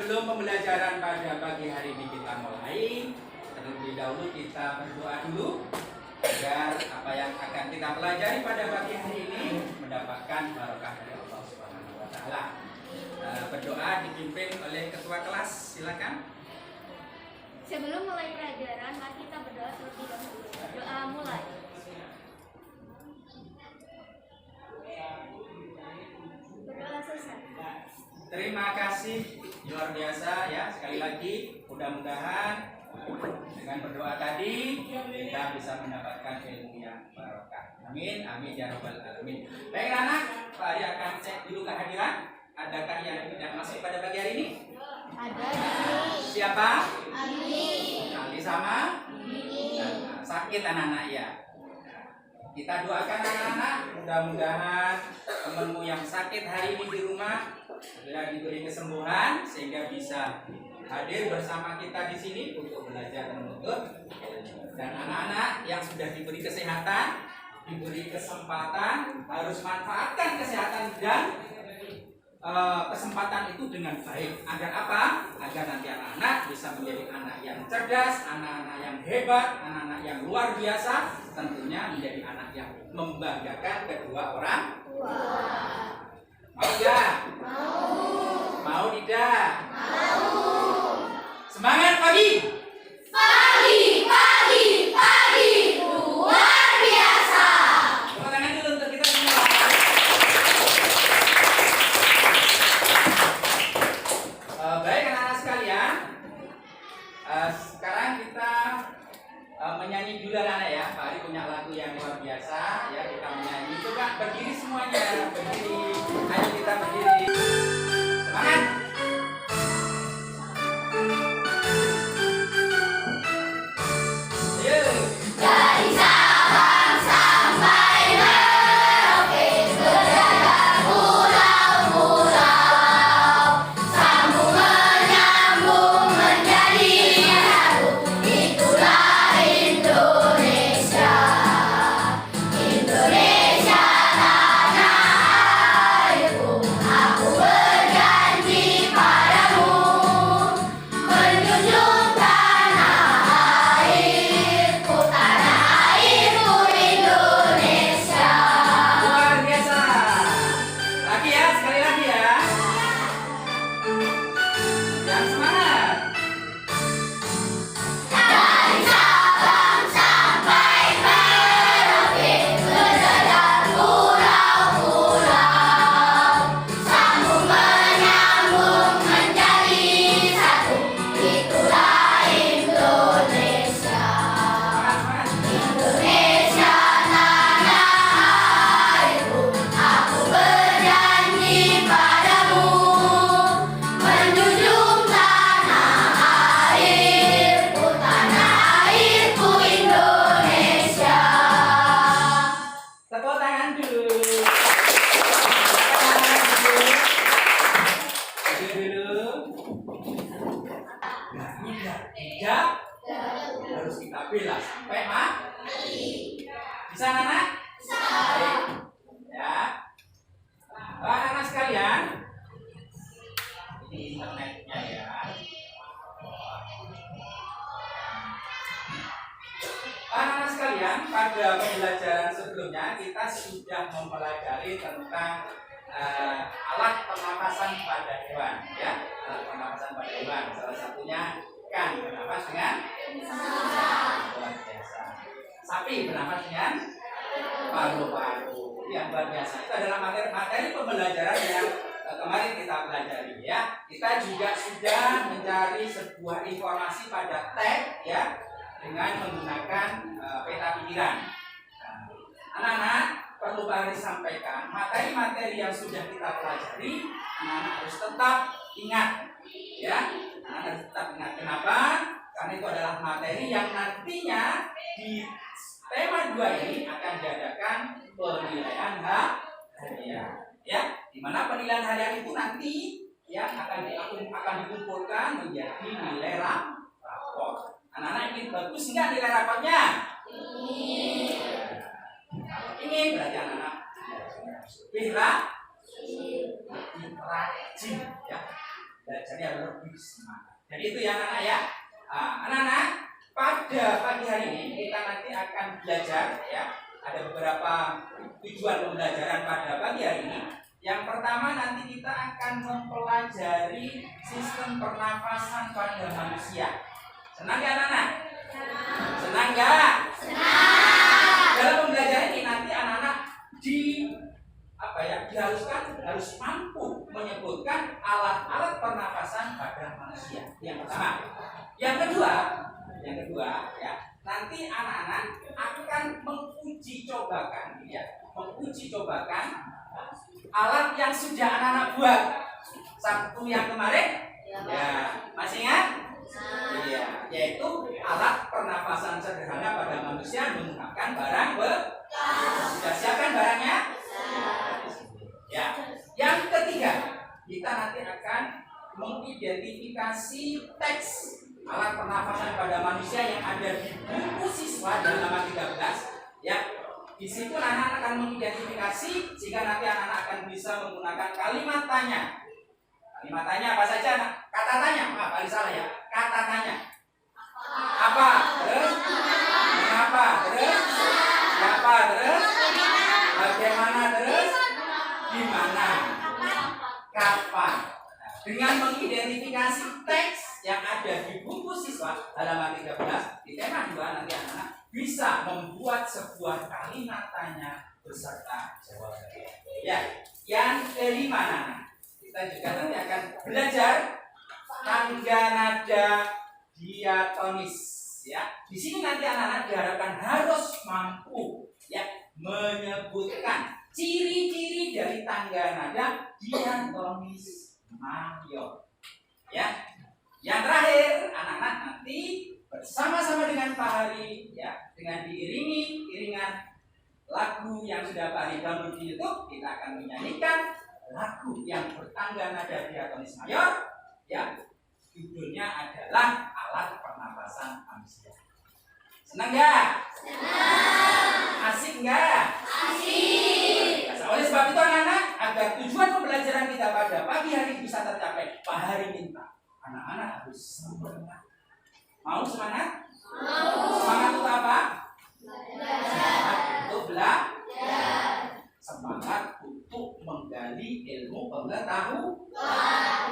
sebelum pembelajaran pada pagi hari ini kita mulai, terlebih dahulu kita berdoa dulu agar apa yang akan kita pelajari pada pagi hari ini mendapatkan barokah dari Allah Subhanahu wa taala. Berdoa dipimpin oleh ketua kelas, silakan. Sebelum mulai pelajaran, mari kita berdoa terlebih dahulu. Doa mulai. Berdoa selesai. Terima kasih, luar biasa ya. Sekali lagi, mudah-mudahan dengan berdoa tadi kita bisa mendapatkan ilmu yang barokah. Amin, amin ya rabbal alamin. Baik anak, Pak Ari akan cek dulu kehadiran. Adakah yang tidak masuk pada pagi hari ini? Ada. Siapa? Ali. Ali sama? Nah, sakit anak-anak ya. Kita doakan anak-anak, mudah-mudahan temanmu yang sakit hari ini di rumah segera diberi kesembuhan sehingga bisa hadir bersama kita di sini untuk belajar menuntut. Dan anak-anak yang sudah diberi kesehatan, diberi kesempatan, harus manfaatkan kesehatan dan kesempatan itu dengan baik. Agar apa? Agar nanti anak-anak bisa menjadi anak yang cerdas, anak-anak yang hebat, anak-anak yang luar biasa, tentunya menjadi anak yang membanggakan kedua orang tua. Mau ya? Mau. Mau tidak? Mau. Semangat pagi. Pagi, pagi, pagi, luar biasa. Tepuk tangan dulu untuk kita semua. Baik anak-anak sekalian, sekarang kita menyanyi dulu anak ya. Pak Ari punya lagu yang luar biasa ya, kita menyanyi. Coba berdiri semuanya, berdiri. Ayo kita berdiri. Semangat. Dari Sabang sampai Merauke, beragam pulau-pulau, sambung menyambung menjadi satu. Itulah Indonesia. Indonesia tanah airku, aku berjanji padamu, menjunjung tanah airku, tanah airku Indonesia. Luar biasa. Lagi ya, sekali lagi ya. Yang semangat. Dari Sabang sampai Merauke, beragam pulau-pulau, sambung menyambung menjadi satu. Itulah Indonesia. Semangat, semangat. Indonesia tanah airku, aku berjanji padamu, menjunjung tanah airku Indonesia. Tepuk tangan dulu. Tepuk tangan dulu. Dulu. Nah, tidak harus kita bela sampai mati. Bisa anak-anak? Baik. Ya. Anak-anak sekalian, ini internetnya ya. Anak-anak sekalian, pada pembelajaran sebelumnya kita sudah mempelajari tentang alat pernapasan pada hewan, ya. Alat pernapasan pada hewan, salah satunya ikan bernapas dengan luar biasa. Sapi bernapas dengan paru-paru. Yang luar biasa itu adalah materi pembelajaran yang kemarin kita pelajari, ya. Kita juga sudah mencari sebuah informasi pada tag, ya, dengan menggunakan peta pikiran. Anak-anak perlu Pak Ari sampaikan materi-materi yang sudah kita pelajari, anak-anak harus tetap ingat, ya. Anak harus tetap ingat. Kenapa? Karena itu adalah materi yang nantinya di tema 2 ini akan diadakan penilaian harian, ya. Di mana penilaian harian itu nanti yang akan dikumpulkan menjadi nilai rapor. Anak-anak ingin bagus nggak nilai rapornya? Ingin berarti anak-anak lebih rajin, ya. belajarnya lebih semangat. Jadi itu ya anak-anak ya. Anak-anak, pada pagi hari ini kita nanti akan belajar ya. Ada beberapa tujuan pembelajaran pada pagi hari ini. Yang pertama nanti kita akan mempelajari sistem pernafasan pada manusia. Senang ya anak-anak? Senang nggak? Senang. Dalam pembelajaran ini nanti anak-anak harus mampu menyebutkan alat-alat pernafasan pada manusia. Yang pertama. Yang kedua ya, nanti anak-anak akan menguji cobakan alat yang sudah anak-anak buat Sabtu yang kemarin. Ya, masih ingat? Iya, yaitu alat pernafasan sederhana pada manusia menggunakan barang bekas. Sudah siapkan barangnya? Ya. Yang ketiga, kita nanti akan mengidentifikasi teks alat pernafasan pada manusia yang ada di buku siswa dan halaman 13. Ya. Di situ anak-anak akan mengidentifikasi sehingga nanti anak-anak akan bisa menggunakan kalimat tanya. Kalimat tanya apa saja? Kata tanya, paling salah ya. Kata tanya. Apa? Terus? Mengapa? Terus? Siapa? Terus? Bagaimana? Terus? Gimana? Kapan? Dengan mengidentifikasi teks yang ada di buku siswa halaman 13 di tema 2 nanti anak-anak bisa membuat sebuah kalimat tanya beserta jawabannya. Ya, yang kelima anak-anak, kita juga nanti akan belajar tangga nada diatonis. Ya, di sini nanti anak-anak diharapkan harus mampu ya menyebutkan ciri-ciri dari tangga nada diatonis mayor. Ya, yang terakhir anak-anak nanti bersama-sama dengan Pak Hari ya, dengan diiringi iringan lagu yang sudah Pak Hari download di YouTube, kita akan menyanyikan lagu yang bertangga nada diatonis mayor ya, judulnya adalah alat pernapasan manusia. Senang nggak? Senang. Asik nggak? Asik. Oleh sebab itu anak-anak, agar tujuan pembelajaran kita pada pagi hari bisa tercapai, Pak Hari minta anak-anak harus semangat. Mau semangat? Mau. Semangat untuk apa? Semangat untuk belajar. Semangat untuk menggali ilmu pengetahuan.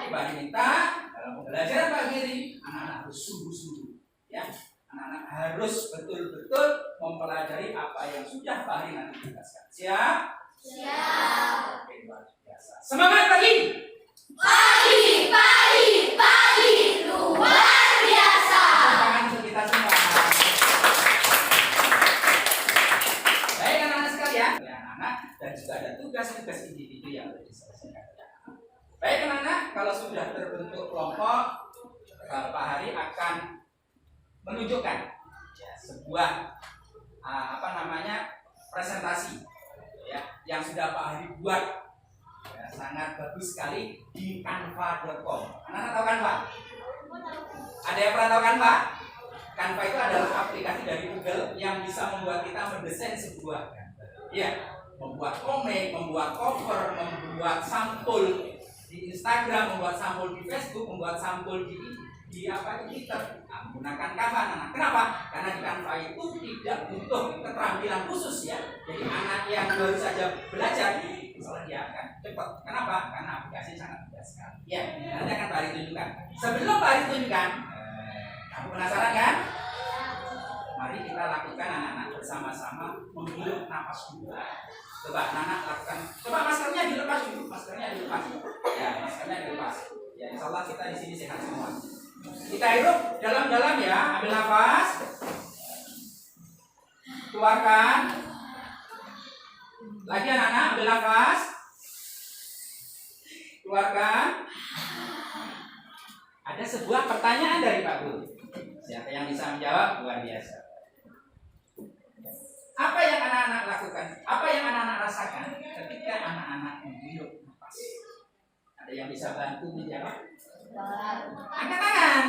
Jadi Pak Hari minta dalam pembelajaran pagi hari, anak-anak harus sungguh-sungguh ya. Anak-anak harus betul-betul mempelajari apa yang sudah Pak Hari nanti jelaskan. Siap? Siap. Oke, luar biasa. Semangat pagi. Pagi luar biasa. Tangan untuk kita semua. Baik anak-anak sekalian, ya anak-anak, dan juga ada tugas-tugas individu yang harus diselesaikan. Baik anak-anak, kalau sudah terbentuk kelompok, Pak Hari akan menunjukkan ya, sebuah presentasi ya, yang sudah Pak Hari buat ya, sangat bagus sekali di canva.com. Anak-anak tahu Canva? Ada yang pernah tahu Canva? Canva itu adalah aplikasi dari Google yang bisa membuat kita mendesain sebuah ya, membuat komik, membuat cover, membuat sampul di Instagram, membuat sampul di Facebook, membuat sampul di Twitter, menggunakan Canva. Nah, kenapa? Karena di Canva itu tidak butuh keterampilan khusus ya. Jadi anak yang baru saja belajar misalnya dia akan cepat. Kenapa? Karena aplikasi sangat mudah sekali. Ya, nanti akan Pak Hari tunjukkan. Sebelum Pak Hari tunjukkan, kamu penasaran kan? Mari kita lakukan anak-anak bersama-sama menghirup napas dulu. Coba anak-anak lakukan. Coba maskernya dilepas dulu. Ya, maskernya dilepas. Ya, insya Allah kita di sini sehat semua. Kita hirup dalam-dalam ya, ambil nafas, keluarkan. Lagi anak-anak, ambil nafas, keluarkan. Ada sebuah pertanyaan dari Pak Guru. Siapa yang bisa menjawab? Luar biasa. Apa yang anak-anak lakukan? Apa yang anak-anak rasakan ketika anak-anak menghirup nafas? Ada yang bisa bantu menjawab? Angkat tangan.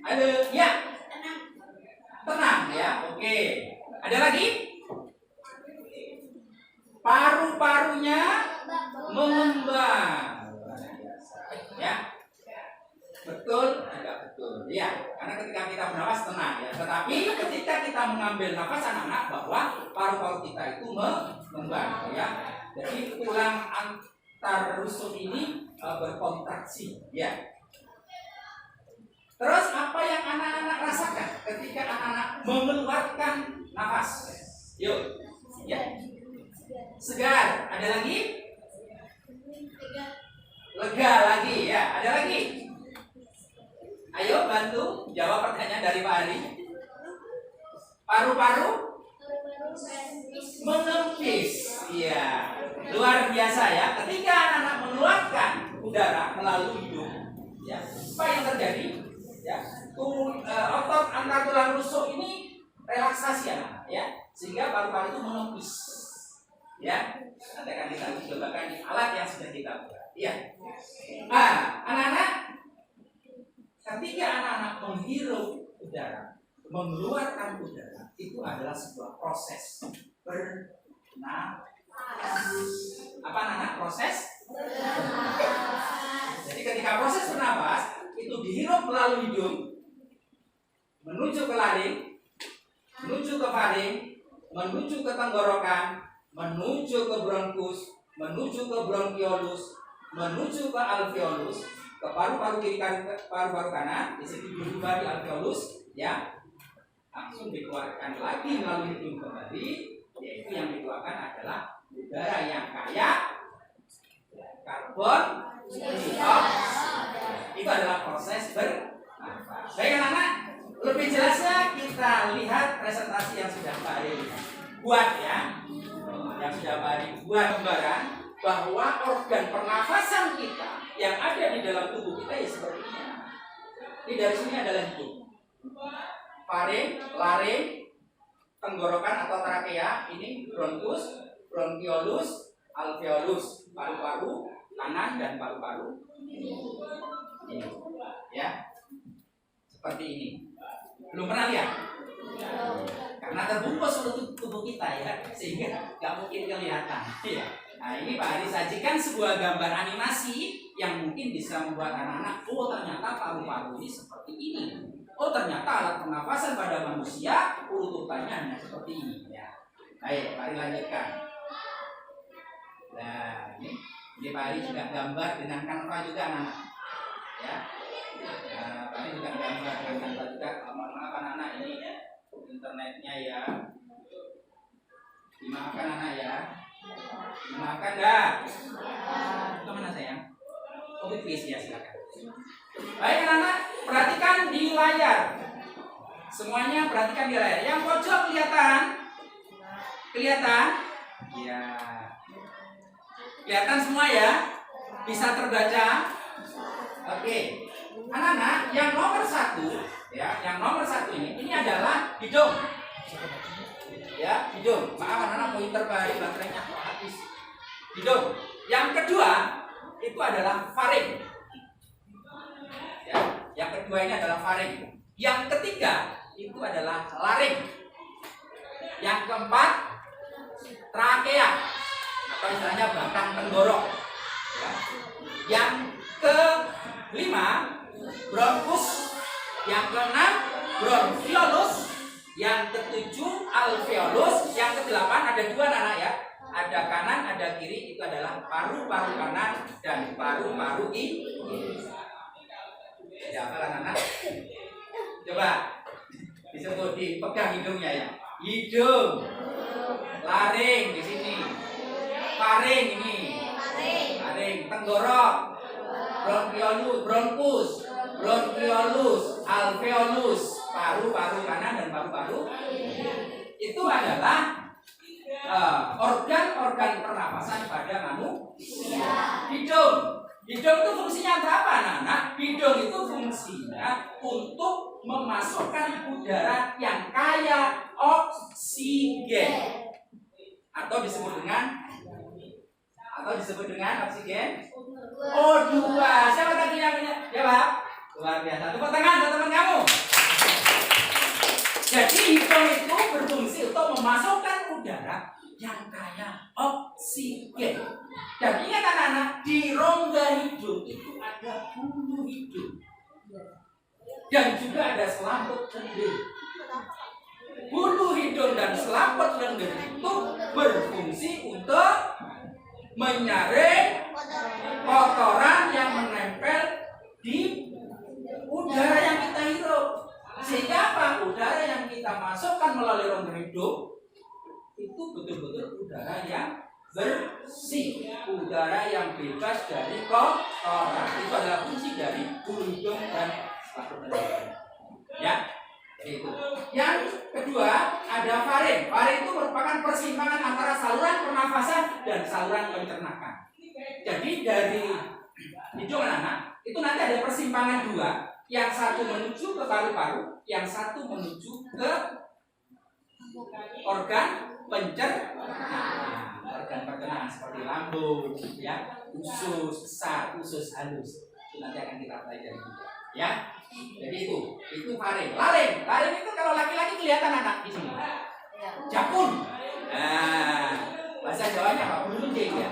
Ada, ya. Tenang ya, oke. Ada lagi? Paru-parunya mengembang. Ya, betul juga betul. Ya, karena ketika kita bernafas tenang ya. Tetapi ketika kita mengambil nafas anak-anak bahwa paru-paru kita itu mengembang ya. Jadi tulang antar rusuk ini berkontraksi ya. Terus apa yang anak-anak rasakan ketika anak-anak mengeluarkan nafas? Yuk, ya. Segar. Ada lagi? Lega lagi ya. Ada lagi? Ayo bantu jawab pertanyaan dari Pak Ari. Paru-paru menepis. Iya. Luar biasa ya. Ketika anak-anak mengeluarkan udara melalui hidung, ya. Apa yang terjadi? Ya. Otot antar tulang rusuk ini relaksasi ya. Sehingga paru-paru itu menepis. Ya. Nanti akan kita cobakan di alat yang sudah kita buat. Ya. Anak-anak, ketika anak-anak menghirup udara, mengeluarkan udara, itu adalah sebuah proses bernafas. Apa anak-anak? Proses bernafas. Jadi ketika proses bernafas itu dihirup melalui hidung, menuju ke laring, menuju ke faring, menuju ke tenggorokan, menuju ke bronkus, menuju ke bronkiolus, menuju ke alveolus, ke paru-paru kiri, paru-paru kanan, di situ juga di alveolus, ya, langsung dikeluarkan lagi melalui hidung kembali, yaitu yang dikeluarkan adalah udara yang kaya karbon dioksida. Itu adalah proses bernafas. Baik anak-anak, lebih jelasnya kita lihat presentasi yang sudah Pak Ari buat ya, yang sudah Pak Ari buat gambaran bahwa organ pernafasan kita yang ada di dalam tubuh kita ya seperti ini. Ini dari sini adalah hidung, faring, laring, tenggorokan atau trakea, ini bronkus, bronkiolus, alveolus, paru-paru kanan dan paru-paru ini, ya, seperti ini. Belum pernah lihat? Karena terbungkus seluruh tubuh kita ya, sehingga nggak mungkin kelihatan. Ya. Nah ini Pak Ari sajikan sebuah gambar animasi yang mungkin bisa membuat anak-anak, oh ternyata paru-paru ini seperti ini. Oh ternyata alat pernafasan pada manusia urutannya hanya seperti ini. Ya. Baik, Pak Ari lanjutkan. Nah ini Pak Ari juga gambar dengan kanva juga anak-anak. Ya. Nah, Pak Ari juga gambar dengan kanva juga. Mohon maaf anak-anak ini internetnya ya. Dimaafkan anak ya. Dimaafkan dah. Itu mana sayang? Oke please ya silakan. Baik anak-anak, perhatikan di layar. Semuanya perhatikan di layar. Yang pojok kelihatan? Kelihatan? Ya. Kelihatan semua ya? Bisa terbaca? Oke. Anak-anak, yang nomor 1 ya, yang nomor 1 ini adalah hidung. Ya, hidung. Maaf anak-anak, pointer baik baterainya habis. Hidung. Yang kedua itu adalah faring. Ya, yang kedua ini adalah faring. Yang ketiga itu adalah laring. Yang keempat trakea atau istilahnya batang tenggorok. Ya. Yang kelima bronkus. Yang keenam bronkiolus. Yang ketujuh alveolus, yang kedelapan ada 2 anak ya, ada kanan, ada kiri, itu adalah paru-paru kanan dan paru-paru kiri. Ya, anak-anak, coba disebut, dipegang hidungnya ya, hidung, laring di sini, faring ini, laring, tenggorok, bronkiolus, bronkus, bronkiolus, alveolus, paru-paru kanan dan paru-paru itu adalah organ-organ pernapasan pada manusia. Hidung itu fungsinya apa anak-anak? Hidung itu fungsinya untuk memasukkan udara yang kaya oksigen atau disebut dengan oksigen O2. Siapa tadi yang punya? Jawab. Luar biasa. Tepuk tangan teman-teman kamu. Jadi hidung itu berfungsi untuk memasukkan udara yang kaya oksigen. Dan ingat anak-anak, di rongga hidung itu ada ada bulu hidung dan juga ada selaput lendir. Bulu hidung dan selaput lendir itu berfungsi untuk menyaring kotoran yang menempel di udara yang kita hirup. Sehingga apa? Udara yang kita masukkan melalui rongga hidung itu betul-betul udara yang bersih, udara yang bebas dari kotoran. Itu adalah fungsi dari bulu hidung dan selaput lendir. Ya, itu. Yang kedua ada faring. Faring itu merupakan persimpangan antara saluran pernafasan dan saluran pencernaan. Jadi dari hidung anak itu nanti ada persimpangan dua, yang satu menuju ke paru-paru, yang satu menuju ke organ pencernaan. Organ pencernaan seperti lambung, ya, usus besar, usus halus. Itu nanti akan kita pelajari juga, ya. Jadi itu faring. Laring itu kalau laki-laki kelihatan anak di sini. Jakun. Nah, bahasa Jawanya apa? Bulu ya.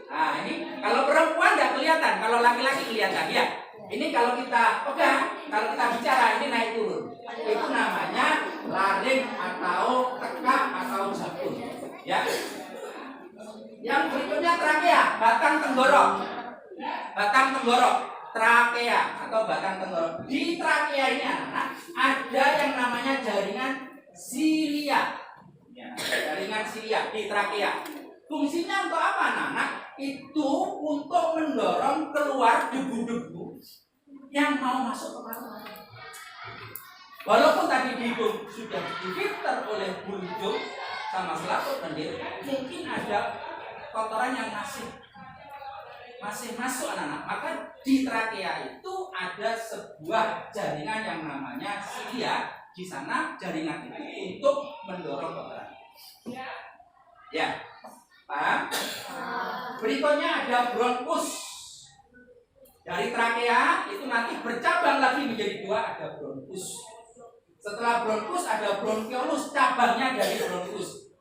Nah, ini kalau perempuan nggak kelihatan, kalau laki-laki kelihatan ya. Ini kalau kita pegang, kalau kita bicara ini naik turun. Itu namanya laring atau tekak atau jakun. Ya. Yang berikutnya trakea, batang tenggorok. Batang tenggorok, trakea atau batang tenggorok. Di trakea ini anak-anak ada yang namanya jaringan silia. Ya, jaringan silia di trakea. Fungsinya untuk apa anak-anak? Itu untuk mendorong keluar debu-debu yang mau masuk ke paru-paru. Walaupun tadi di hidung sudah difilter oleh bulu hidung sama selaput lendir, mungkin ada kotoran yang masih masuk anak-anak. Maka di trakea itu ada sebuah jaringan yang namanya silia. Di sana jaringan itu untuk mendorong kotoran. Ya, paham? Berikutnya ada bronkus. Dari trakea itu nanti bercabang lagi menjadi dua, ada bronkus. Setelah bronkus ada bronkiolus, cabangnya dari bronkus.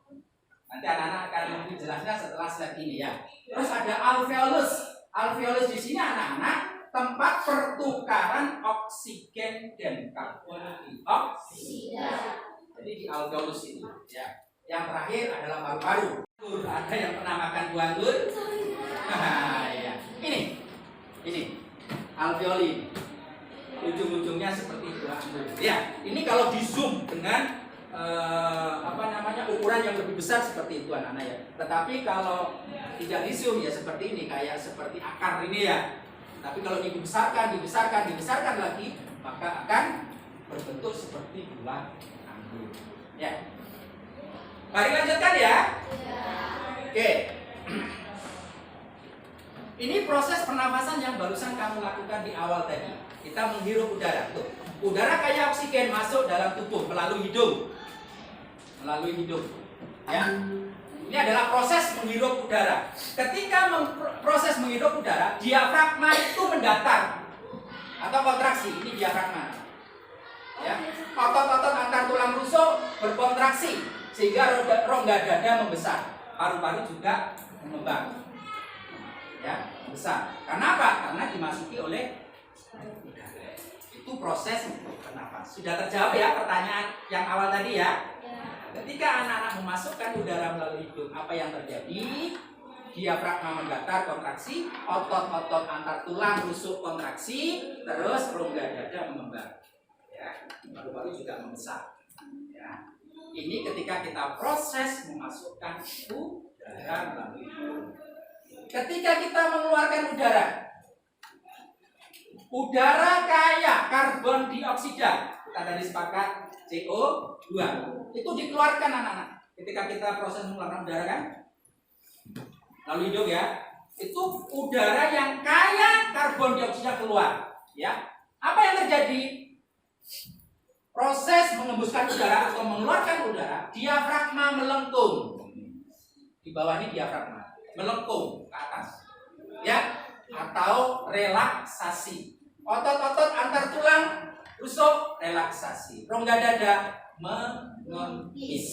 Nanti anak-anak akan lebih jelasnya setelah slide ini ya. Terus ada alveolus. Alveolus di sini anak-anak tempat pertukaran oksigen dan karbon dioksida. Jadi di alveolus ini ya. Yang terakhir adalah paru-paru. Ada yang pernah makan buah anggur? Ya. Ini alveoli. Ujung-ujungnya seperti buah anggur. Ya, ini kalau di zoom dengan ukuran yang lebih besar seperti itu anak-anak ya. Tetapi kalau tidak di zoom ya seperti ini, kayak seperti akar ini ya. Tapi kalau dibesarkan lagi, maka akan berbentuk seperti buah anggur. Ya. Mari lanjutkan ya. Oke. Ini proses pernafasan yang barusan kamu lakukan di awal tadi. Kita menghirup udara. Tuh. Udara kayak oksigen masuk dalam tubuh melalui hidung. Ya. Ini adalah proses menghirup udara. Ketika proses menghirup udara, diafragma itu mendatar atau kontraksi. Ini diafragma. Ya. Otot-otot antar tulang rusuk berkontraksi sehingga rongga dada membesar. Paru-paru juga mengembang. Ya, besar. Karena apa? Karena dimasuki oleh udara. Itu proses bernafas. Sudah terjawab ya pertanyaan yang awal tadi ya? Ketika anak-anak memasukkan udara melalui hidung, apa yang terjadi? Diafragma mendatar, kontraksi, otot-otot antar tulang rusuk kontraksi, terus rongga dada mengembang. Ya, paru-paru juga membesar. Ya. Ini ketika kita proses memasukkan udara melalui hidung. Ketika kita mengeluarkan udara kaya karbon dioksida, kita tadi sepakat CO2, itu dikeluarkan anak-anak. Ketika kita proses mengeluarkan udara kan, lalu hidung ya, itu udara yang kaya karbon dioksida keluar. Ya, apa yang terjadi? Proses mengembuskan udara atau mengeluarkan udara, diafragma melengkung. Di bawah ini diafragma melengkung ke atas, ya, atau relaksasi. Otot-otot antar tulang rusuk relaksasi. Rongga dada mengempis.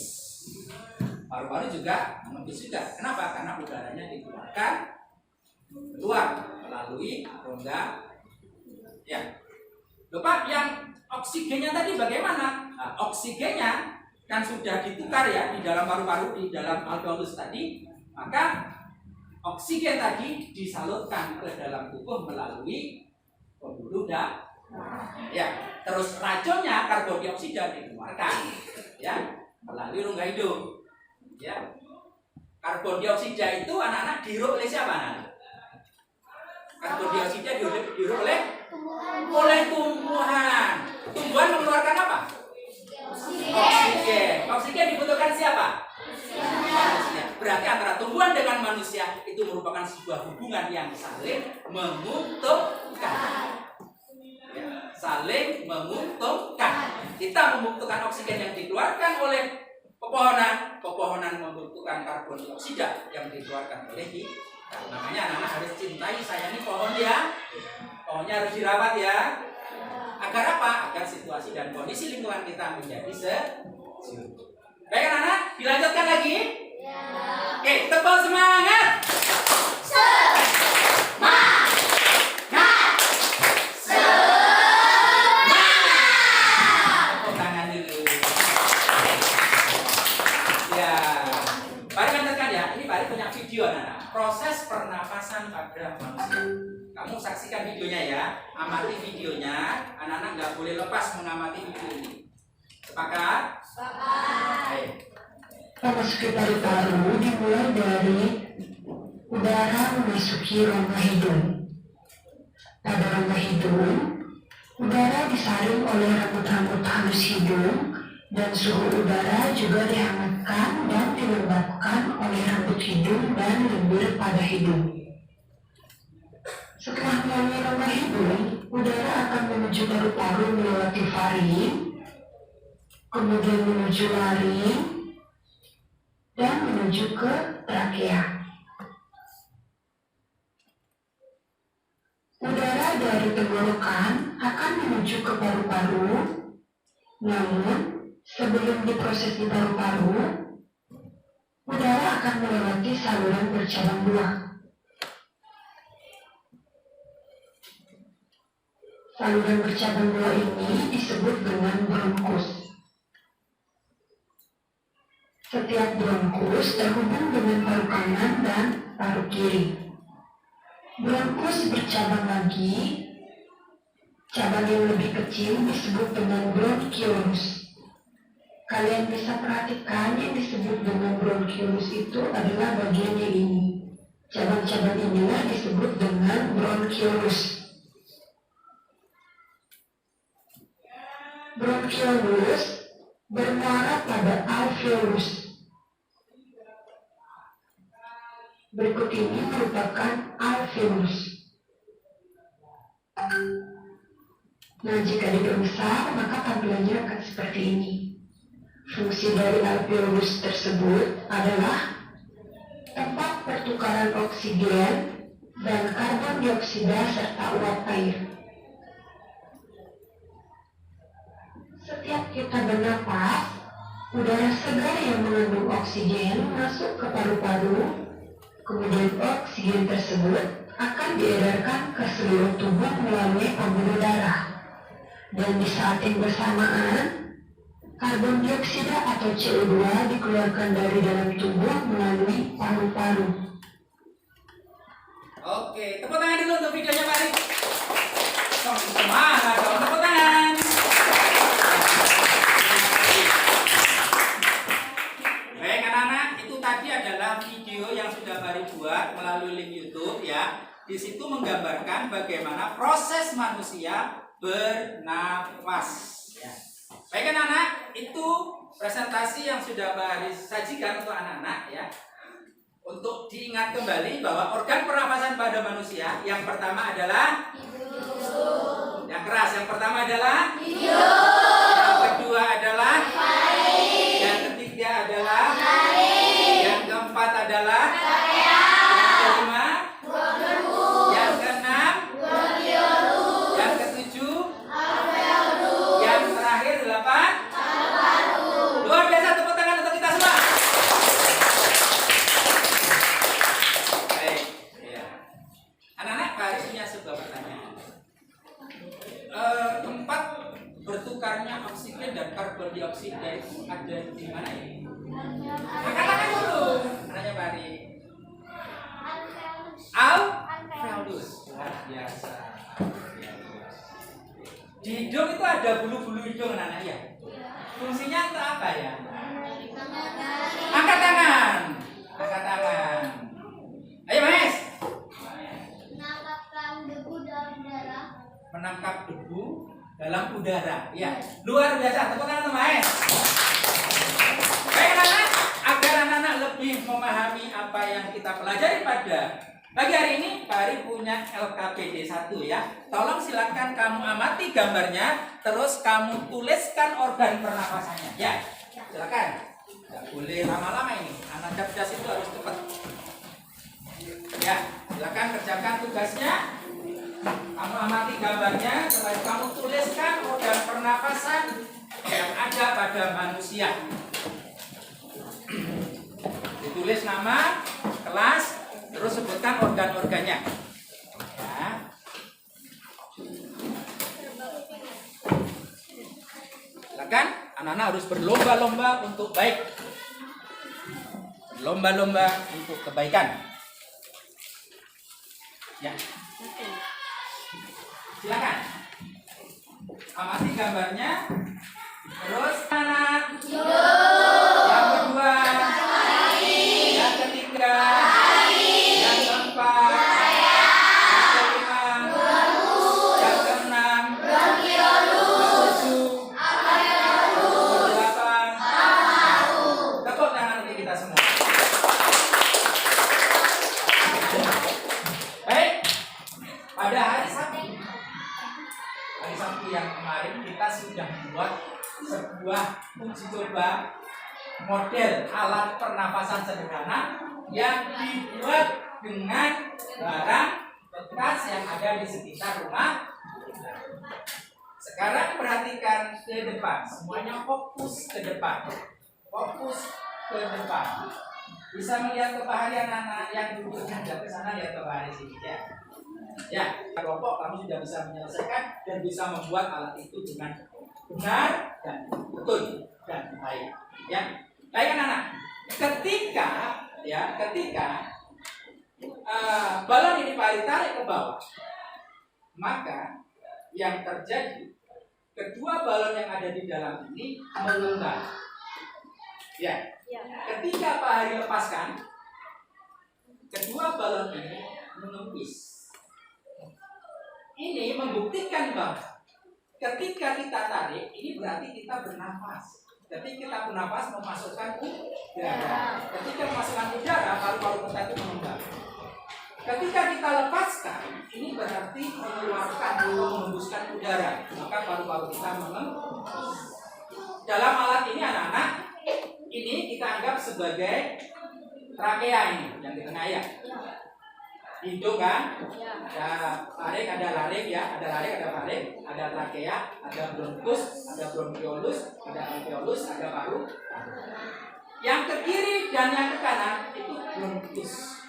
Paru-paru juga mengempis juga. Kenapa? Karena udaranya dikeluarkan keluar melalui rongga. Ya. Bapak, yang oksigennya tadi bagaimana? Nah, oksigennya kan sudah ditukar ya di dalam paru-paru, di dalam alveolus tadi, maka oksigen tadi disalurkan ke dalam tubuh melalui pembuluh darah. Ya, terus racunnya karbon dioksida dikeluarkan ya melalui rongga hidung. Ya. Karbon dioksida itu anak-anak dihirup oleh siapa anak? Karbon dioksida dihirup oleh tumbuhan. Tumbuhan mengeluarkan apa? Oksigen. Oksigen dibutuhkan siapa? Manusia. Berarti antara tumbuhan dengan manusia itu merupakan sebuah hubungan yang saling menguntungkan. Ya, saling menguntungkan. Kita membutuhkan oksigen yang dikeluarkan oleh pepohonan. Pepohonan membutuhkan karbon dioksida yang dikeluarkan oleh kita. Makanya anak-anak harus cintai, sayangi pohon ya. Pohonnya harus dirawat ya. Agar apa? Agar situasi dan kondisi lingkungan kita menjadi sejuk. Baik anak-anak, dilanjutkan lagi? Ya. Oke, tepuk semangat. Semangat. Semangat. Tepuk tangan dulu. Ya. Mari lanjutkan ya. Ini Pak punya video anak-anak. Proses pernapasan pada manusia. Kamu saksikan videonya ya. Amati videonya. Anak-anak nggak boleh lepas mengamati video ini. Sepakat? Sepakat. Memasuki paru-paru dimulai dari udara memasuki rongga hidung. Pada rongga hidung, udara disaring oleh rambut-rambut halus hidung dan suhu udara juga dihangatkan dan dilembabkan oleh rambut hidung dan lendir pada hidung. Setelah melalui rongga hidung, udara akan menuju paru-paru melewati faring, kemudian menuju laring, dan menuju ke trakea. Udara dari tenggorokan akan menuju ke paru-paru, namun sebelum diproses di paru-paru, udara akan melewati saluran bercabang dua. Saluran bercabang dua ini disebut dengan bronkus. Setiap bronkus terhubung dengan paru kanan dan paru kiri. Bronkus bercabang lagi. Cabang yang lebih kecil disebut dengan bronchiolus. Kalian bisa perhatikan yang disebut dengan bronchiolus itu adalah bagian yang ini. Cabang-cabang inilah disebut dengan bronchiolus. Bronchiolus bermuara pada alveolus. Berikut ini merupakan alveolus. Nah, jika dibesar, maka tampilannya akan seperti ini. Fungsi dari alveolus tersebut adalah tempat pertukaran oksigen dan karbon dioksida serta uap air. Setiap kita bernapas, udara segar yang mengandung oksigen masuk ke paru-paru, kemudian oksigen tersebut akan diedarkan ke seluruh tubuh melalui pembuluh darah. Dan di saat yang bersamaan, karbon dioksida atau CO2 dikeluarkan dari dalam tubuh melalui paru-paru. Oke, tepuk tangan dulu untuk videonya Pak Rik. Semangat dong, tepuk tangan. Baik anak-anak, itu tadi adalah video yang sudah Pak Rik buat melalui link YouTube ya. Di situ menggambarkan bagaimana proses manusia bernafas. Ya. Baik anak-anak, itu presentasi yang sudah Pak Haris sajikan untuk anak-anak ya. Untuk diingat kembali bahwa organ pernapasan pada manusia yang pertama adalah hidung. Yang keras, yang pertama adalah hidung. Yang kedua adalah faring. Yang ketiga adalah laring. Yang keempat adalah trakea. Yang kelima bronkus. Yang keenam bronchiolus. Yang ketujuh alveolus. Yang terakhir 8 paru-paru. Luar biasa, tepuk tangan untuk kita semua. Baik, ya. dioksida itu ada di mana ini? Angkat tangan dulu. Anaknya Bari. Alveolus. Luar biasa. Di hidung itu ada bulu-bulu hidung anak-anak ya. Fungsinya untuk apa ya? Angkat tangan. Angkat tangan. Ayo Mas. Menangkap debu dalam udara. Ya, luar biasa. Tepuk tangan untuk Mas. Baik anak-anak, agar anak-anak lebih memahami apa yang kita pelajari pada pagi hari ini, Pak Ari punya LKPD 1 ya. Tolong silakan kamu amati gambarnya, terus kamu tuliskan organ pernapasannya. Ya, silakan. Tidak boleh lama-lama ini. Anak cerdas itu harus cepat. Ya, silakan kerjakan tugasnya. Kamu amati gambarnya, setelah kamu tuliskan organ pernapasan yang ada pada manusia. Ditulis nama, kelas, terus sebutkan organ-organnya. Ya. Silakan, anak-anak harus berlomba-lomba untuk baik. Berlomba-lomba untuk kebaikan. Ya. Silakan. Amati gambarnya. Terus anak. Yang kedua. Yang ketiga. Yang keempat. Yang kelima. Yang keenam. Ketujuh. Kedelapan. Tepuk tangan untuk kita semua. Baik. Pada hari Sabtu yang kemarin kita sudah membuat sebuah uji coba model alat pernapasan sederhana yang dibuat dengan barang bekas yang ada di sekitar rumah. Sekarang perhatikan ke depan, semuanya fokus ke depan. Fokus ke depan. Bisa melihat ke Pak Hari anak-anak yang duduknya ke sana, lihat ke Pak Hari sini ya. Ya, kelompok kamu sudah bisa menyelesaikan dan bisa membuat alat itu dengan benar dan betul dan baik. Ya, baik anak-anak. Ketika balon ini tarik ke bawah, maka yang terjadi kedua balon yang ada di dalam ini mengembang. Ya, ketika Pak Hari lepaskan, kedua balon ini mengempis. Ini membuktikan bahwa ketika kita tarik, ini berarti kita bernafas. Ketika kita bernafas memasukkan udara. Ketika memasukkan udara, paru-paru kita itu mengembang. Ketika kita lepaskan, ini berarti mengeluarkan atau mengembuskan udara. Maka paru-paru kita mengembang. Dalam alat ini anak-anak, ini kita anggap sebagai trakea ini yang di tengah ya. Hidung kan? Ada laring, ada laring ya, ada laring, ada faring, ada trakea, ada bronkus, ada bronkiolus, ada alveolus, ada paru. Yang ke kiri dan yang ke kanan itu bronkus.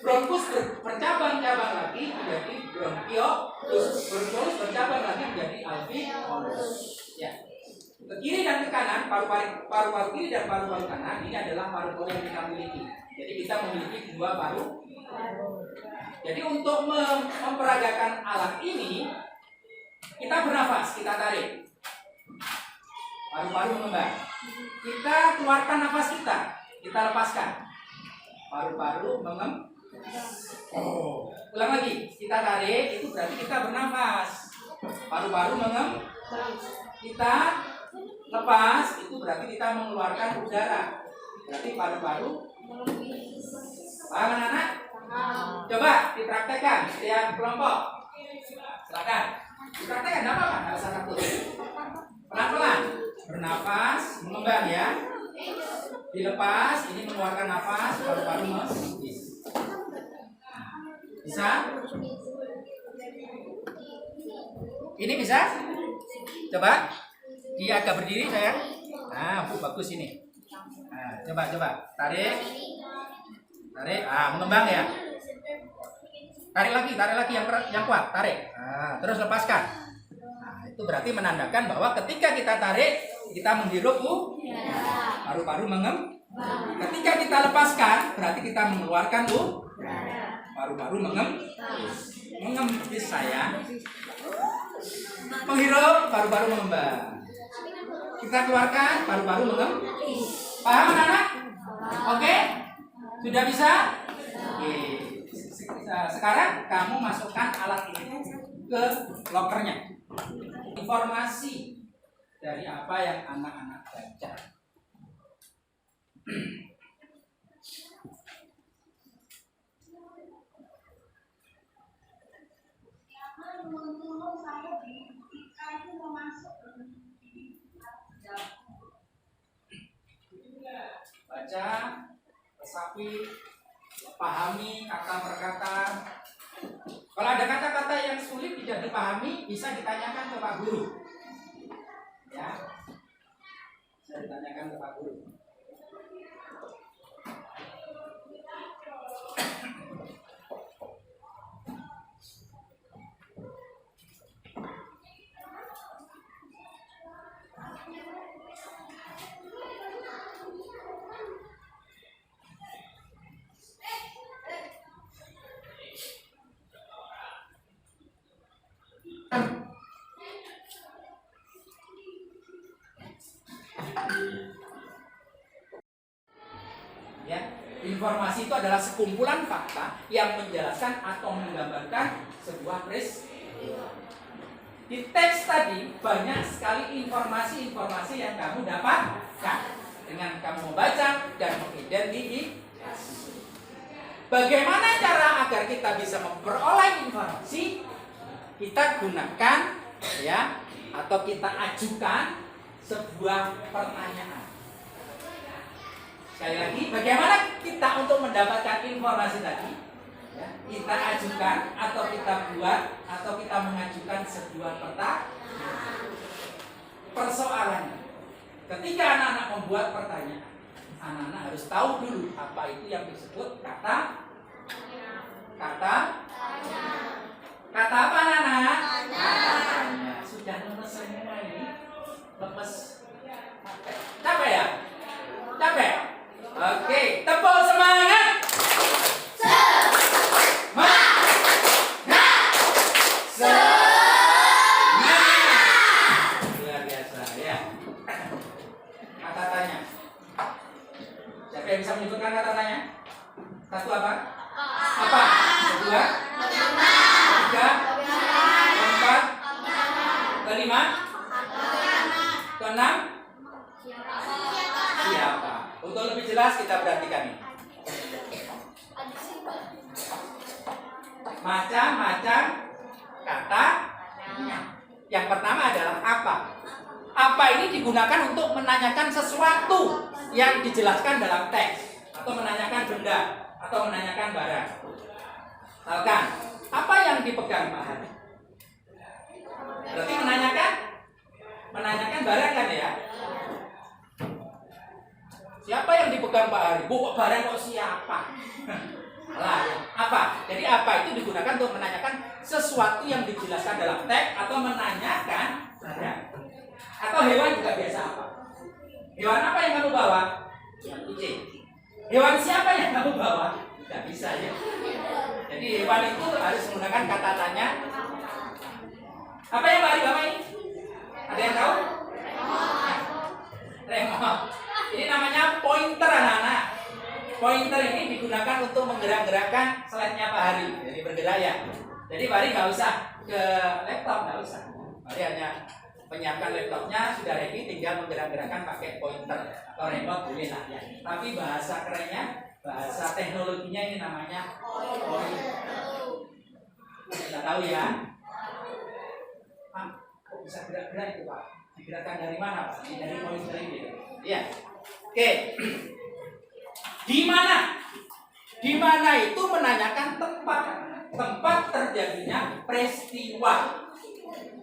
Bronkus bercabang-cabang lagi menjadi bronkiolus. Bronkiolus bercabang lagi menjadi alveolus. Ya. Ke kiri dan ke kanan, paru-paru kiri dan paru-paru kanan ini adalah paru-paru yang kita miliki. Jadi kita memiliki dua paru. Jadi untuk memperagakan alat ini, kita bernafas, kita tarik. Paru-paru mengembang. Kita keluarkan nafas kita lepaskan. Paru-paru mengembang. Ulang lagi, kita tarik, itu berarti kita bernafas. Paru-paru mengembang. Kita lepas, itu berarti kita mengeluarkan udara. Berarti paru-paru. Paham anak-anak? Coba dipraktekkan setiap kelompok. Silakan. Dipraktekkan, apa kan? Nggak usah takut. Pelan-pelan. Bernapas, mengembang ya. Dilepas, ini mengeluarkan nafas, paru-paru mengembis. Bisa? Ini bisa? Coba. Dia agak berdiri sayang. Nah, bagus ini. Nah, coba. Tarik. Mengembang ya. Tarik lagi yang kuat, tarik. Nah, terus lepaskan. Nah, Itu berarti menandakan bahwa ketika kita tarik, kita menghirup paru-paru ketika kita lepaskan, berarti kita mengeluarkan paru-paru mengembis saya. Menghirup, paru-paru mengembang. Kita keluarkan, paru-paru mengembis. Paham anak-anak? Oke? Sudah bisa? Oke. Sekarang kamu masukkan alat ini ke lokernya. Informasi dari apa yang anak-anak baca. Baca, resapi, pahami kata per kata. Kalau ada kata-kata yang sulit tidak dipahami, bisa ditanyakan ke Pak Guru. Ya, bisa ditanyakan ke Pak Guru. Ya, informasi itu adalah sekumpulan fakta yang menjelaskan atau menggambarkan sebuah peristiwa. Di teks tadi banyak sekali informasi-informasi yang kamu dapatkan dengan kamu membaca dan mengidentifikasi. Bagaimana cara agar kita bisa memperoleh informasi? Kita gunakan ya, atau kita ajukan sebuah pertanyaan. Sekali lagi, bagaimana kita untuk mendapatkan informasi tadi? Ya, kita ajukan atau kita buat atau kita mengajukan sebuah pertanyaan. Persoalannya, ketika anak-anak membuat pertanyaan, anak-anak harus tahu dulu apa itu yang disebut kata apa anak-anak? Ya, sudah lemes semua ini. Lemes. Capek ya? Capek? Oke, tepuk semangat. Luar biasa ya. Kata tanya. Siapa yang bisa menyebutkan kata tanya? Satu apa? Apa? Kedua? Ketiga? Keempat? Kelima? Keenam? Siapa? Untuk lebih jelas kita perhatikan ini. Macam-macam kata. Yang pertama adalah apa. Apa ini digunakan untuk menanyakan sesuatu yang dijelaskan dalam teks, atau menanyakan benda, atau menanyakan barang. Misalkan, apa yang dipegang Pak Hari? Berarti menanyakan barang kan ya? Siapa yang dipegang Pak Hari? Bu, barang kok siapa? Lah, apa? Jadi apa itu digunakan untuk menanyakan sesuatu yang dijelaskan dalam teks, atau menanyakan barang. Atau hewan juga biasa apa? Hewan apa yang kamu bawa? Kucing. Hewan siapa yang kamu bawa? Tidak bisa ya. Jadi hewan itu harus menggunakan kata tanya. Apa yang Pak Ari bawa ini? Ada yang tahu? Remote. Ini namanya pointer anak-anak. Pointer ini digunakan untuk menggerak-gerakkan slide-nya Pak Hari. Jadi bergerak ya. Jadi Pak Hari nggak usah ke laptop, nggak usah. Pak Hari hanya menyiapkan laptopnya, sudah ready, tinggal menggerak-gerakkan pakai pointer atau remote boleh lah ya. Tapi bahasa kerennya, bahasa teknologinya ini namanya pointer. Kita tahu ya. Kok bisa gerak-gerak itu Pak? Digerakkan dari mana Pak? Dari pointer ini. Ya. Oke. Di mana? Di mana itu menanyakan tempat terjadinya peristiwa.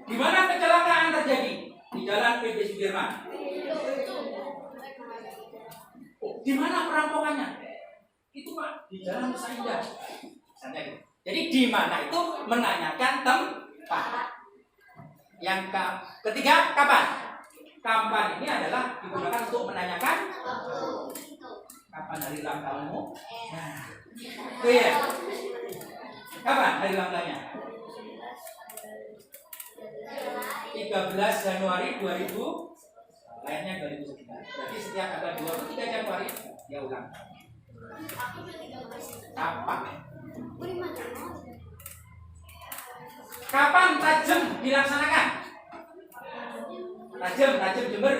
Di mana kecelakaan terjadi? Di Jalan PB Sudirman. Oh, di mana perampokannya? Itu Pak, di Jalan Nusa Indah. Jadi di mana itu menanyakan tempat. Yang ketiga, kapan? Kapan ini adalah digunakan untuk menanyakan kapan hari ulang tahunmu? Nah, itu ya. Kapan hari ulang tahunnya? 13 Januari 2000. Lainnya 2009. Berarti setiap tanggal 23 Januari dia ulang tahun. Kapan? Kapan tajem dilaksanakan? Tajem Jember.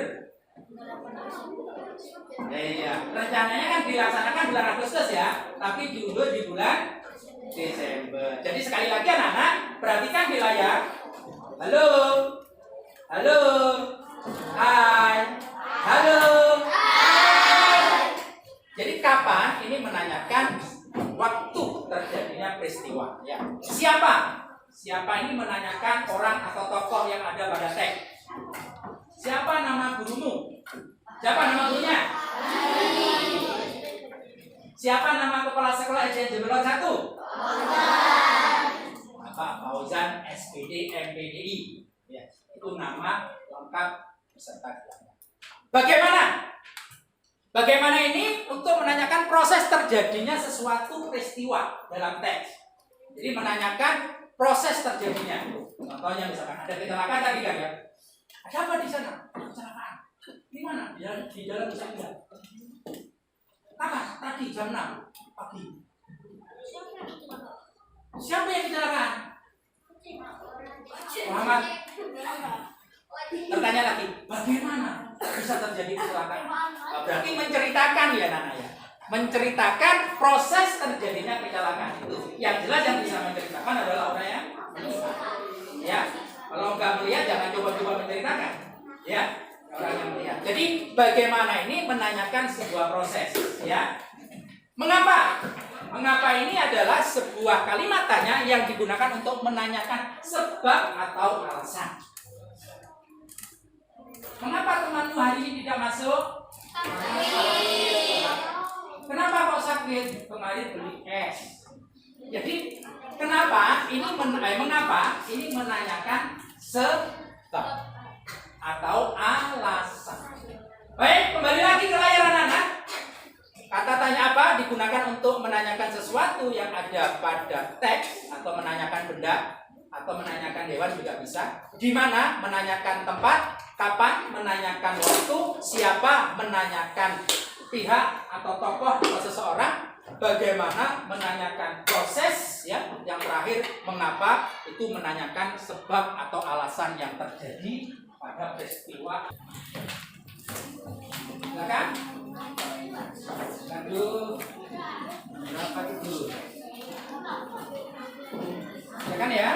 Iya, rencananya kan dilaksanakan bulan Agustus ya, tapi diundur di bulan Desember. Jadi sekali lagi anak-anak, perhatikan di layar. Halo. Halo. Hai. Halo. Hai. Jadi kapan ini menanyakan waktu terjadinya peristiwa ya. Siapa ini menanyakan orang atau tokoh yang ada pada teks. Siapa nama gurumu? Siapa nama gurunya? Siapa nama kepala sekolah SD Jember 1? Bapak Fauzan SPD MPDI. Ya, itu nama lengkap peserta didik. Bagaimana ini untuk menanyakan proses terjadinya sesuatu peristiwa dalam teks. Jadi menanyakan proses terjadinya. Contohnya misalkan ada kecelakaan tadi kan ya. Ada apa di sana? Kecelakaan. Di mana? Di dalam pesawat. Kapan? Tadi jam 6 pagi. Siapa yang kecelakaan? Muhammad. Bertanya lagi, bagaimana bisa terjadi kecelakaan? Berarti menceritakan ya Nana ya. Menceritakan proses terjadinya kecelakaan itu. Yang jelas yang bisa menceritakan adalah orang yang melihat. Ya, kalau nggak melihat jangan coba-coba menceritakan. Ya, orang yang melihat. Jadi bagaimana ini menanyakan sebuah proses. Ya, mengapa? Mengapa ini adalah sebuah kalimat tanya yang digunakan untuk menanyakan sebab atau alasan. Mengapa temanmu hari ini tidak masuk? Kenapa kok sakit? Kemarin beli es. Jadi kenapa ini mengapa ini menanyakan sebab atau alasan. Baik, kembali lagi ke layar anak-anak. Kata tanya apa digunakan untuk menanyakan sesuatu yang ada pada teks atau menanyakan benda atau menanyakan hewan juga bisa. Di mana menanyakan tempat, kapan menanyakan waktu, siapa menanyakan pihak atau tokoh atau seseorang, bagaimana menanyakan proses ya, yang terakhir mengapa itu menanyakan sebab atau alasan yang terjadi pada peristiwa. Silakan. Aduh, berapa itu? Silakan ya.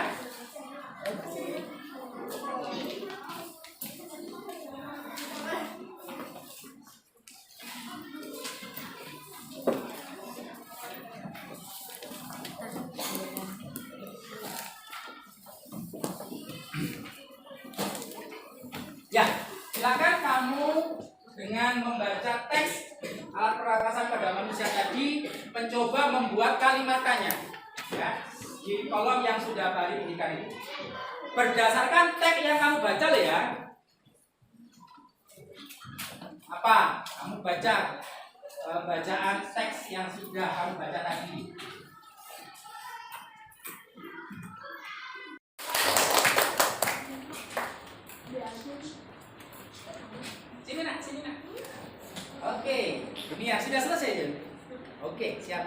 Ya, silakan kamu dengan membaca teks alat perakasan pada manusia tadi mencoba membuat kalimat tanya ya, di kolom yang sudah Bari berikan ini. Berdasarkan teks yang kamu baca ya. Apa? Kamu baca bacaan teks yang sudah kamu baca tadi. Sini nak. Oke, ini ya sudah selesai ya. Oke, siap.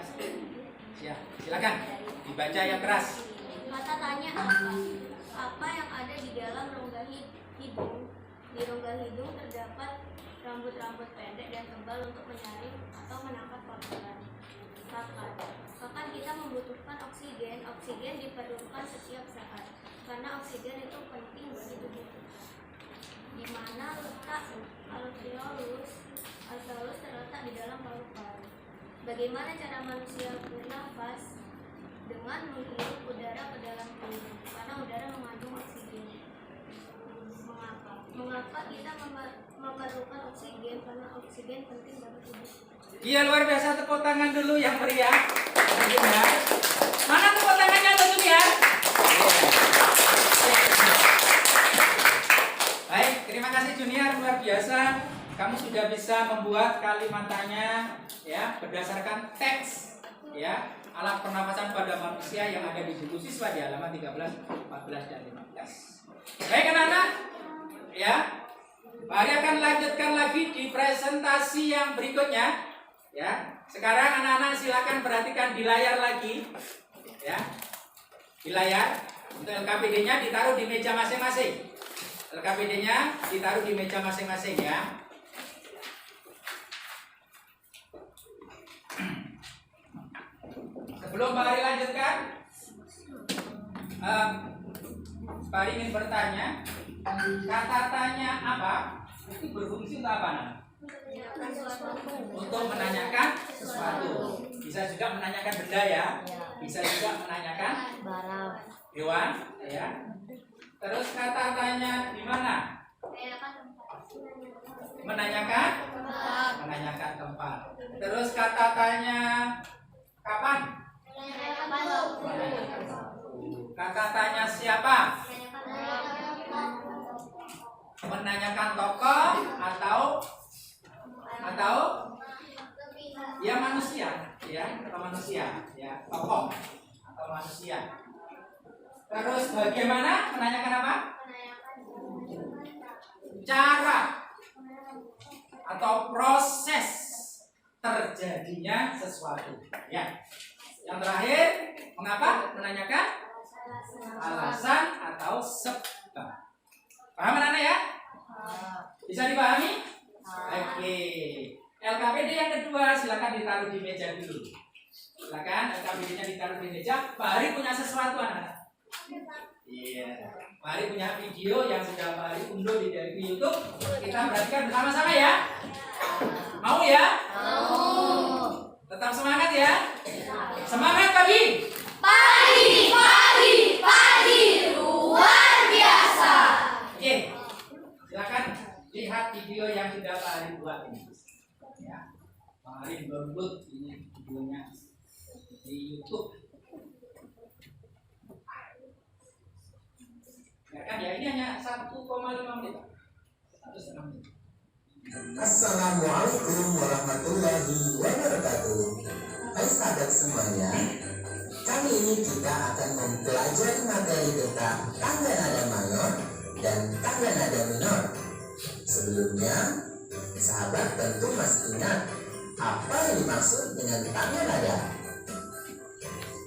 Silakan dibaca yang keras. Kata tanya apa yang ada di dalam rongga hidung? Di rongga hidung terdapat rambut-rambut pendek dan tebal untuk menyaring atau menangkap kotoran. Kapan kita membutuhkan oksigen? Oksigen diperlukan setiap saat karena oksigen itu penting bagi tubuh kita. Di mana letak alveolus? Alveolus terletak di dalam paru-paru. Bagaimana cara manusia bernafas? Dengan menghirup udara ke dalam hidung, karena udara mengandung oksigen. Mengapa kita memerlukan oksigen? Karena oksigen penting bagi tubuh. Iya, luar biasa, tepuk tangan dulu yang meriah. Ya. Mana tepuk tangannya untuk ya? kamu sudah bisa membuat kalimatnya ya berdasarkan teks ya alat pernapasan pada manusia yang ada di buku siswa di halaman 13, 14 dan 15. Baik anak-anak, ya. Pak Ari akan lanjutkan lagi di presentasi yang berikutnya. Ya. Sekarang anak-anak silakan perhatikan di layar lagi. Ya. Di layar. Untuk LKPD-nya ditaruh di meja masing-masing. LKPD-nya ditaruh di meja masing-masing ya. Sebelum Pak Ari lanjutkan, Pak Ari ingin bertanya, kata tanya apa? Itu berfungsi untuk apa, Nak? Untuk menanyakan sesuatu. Bisa juga menanyakan benda ya. Bisa juga menanyakan barang. hewan, ya. Terus kata tanya di mana? Menanyakan? Menanyakan tempat. Terus kata tanya kapan? Kata tanya siapa? Menanyakan tokoh atau ya manusia, ya atau manusia, ya tokoh atau manusia. Terus bagaimana? Menanyakan apa? Cara atau proses terjadinya sesuatu. Ya. Yang terakhir, mengapa? Menanyakan alasan atau sebab. Paham anak-anak ya? Bisa dipahami? Oke. LKPD yang kedua silakan ditaruh di meja dulu. Silakan LKPD-nya ditaruh di meja. Pak Ari punya sesuatu anak-anak. Iya. Pak Ari punya video yang sudah Pak Ari unduh dari YouTube. Kita perhatikan bersama-sama ya. Mau ya? Mau. Tetap semangat ya. Semangat pagi. Pagi luar biasa. Oke. Silakan lihat video yang sudah Pak Ari buat ini. Ya. Pak Ari download ini videonya di YouTube. Ya kan ya, ini hanya 1,5 menit. 1,5 menit. Assalamualaikum warahmatullahi wabarakatuh. Hai sahabat semuanya, kali ini kita akan mempelajari materi tentang tangga nada mayor dan tangga nada minor. Sebelumnya, sahabat tentu masih ingat apa yang dimaksud dengan tangga nada.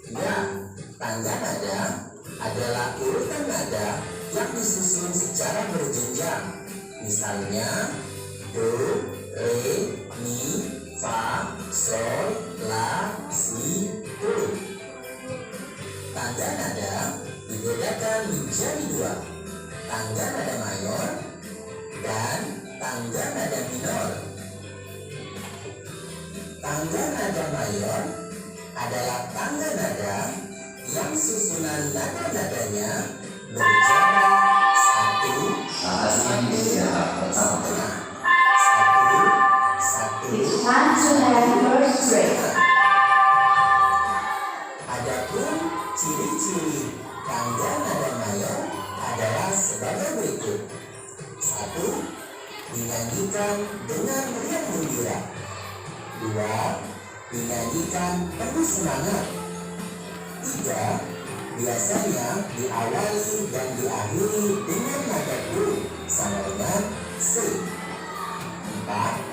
Ya, tangga nada adalah urutan nada yang disusun secara berjenjang. Misalnya do, re, mi, fa, sol, la, si, do. Tangga nada dibedakan menjadi dua, tangga nada mayor dan tangga nada minor. Tangga nada mayor adalah tangga nada yang susunan nada-nadanya berjarak satu, setengah. It's time to have first break. Adapun ciri-ciri tangga nada mayor adalah sebagai berikut. 1. Dinyanyikan dengan riang gembira. 2. Dinyanyikan penuh semangat. 3. Biasanya diawali dan diakhiri dengan nada guru sama dengan C. 4.